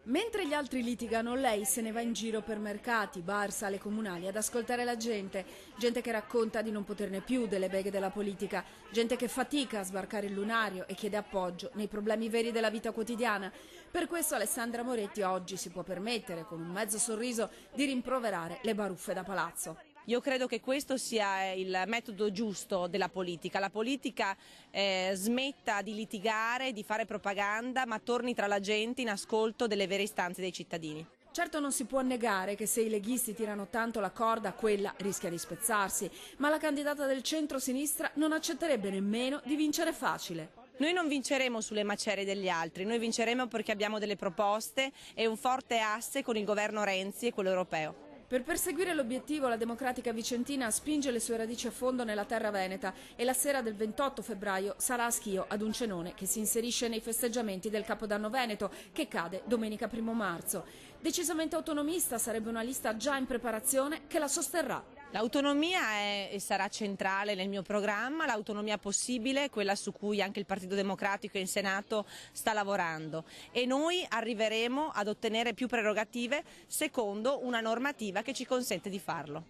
Mentre gli altri litigano, lei se ne va in giro per mercati, bar, sale comunali ad ascoltare la gente. Gente che racconta di non poterne più delle beghe della politica. Gente che fatica a sbarcare il lunario e chiede appoggio nei problemi veri della vita quotidiana. Per questo Alessandra Moretti oggi si può permettere, con un mezzo sorriso, di rimproverare le baruffe da palazzo. Io credo che questo sia il metodo giusto della politica. La politica smetta di litigare, di fare propaganda, ma torni tra la gente in ascolto delle vere istanze dei cittadini. Certo non si può negare che se i leghisti tirano tanto la corda, quella rischia di spezzarsi, ma la candidata del centro-sinistra non accetterebbe nemmeno di vincere facile. Noi non vinceremo sulle macerie degli altri, noi vinceremo perché abbiamo delle proposte e un forte asse con il governo Renzi e quello europeo. Per perseguire l'obiettivo, la Democratica Vicentina spinge le sue radici a fondo nella terra veneta e la sera del 28 febbraio sarà a Schio ad un cenone che si inserisce nei festeggiamenti del Capodanno Veneto, che cade domenica 1 marzo. Decisamente autonomista, sarebbe una lista già in preparazione che la sosterrà. L'autonomia è e sarà centrale nel mio programma, l'autonomia possibile, quella su cui anche il Partito Democratico in Senato sta lavorando, e noi arriveremo ad ottenere più prerogative secondo una normativa che ci consente di farlo.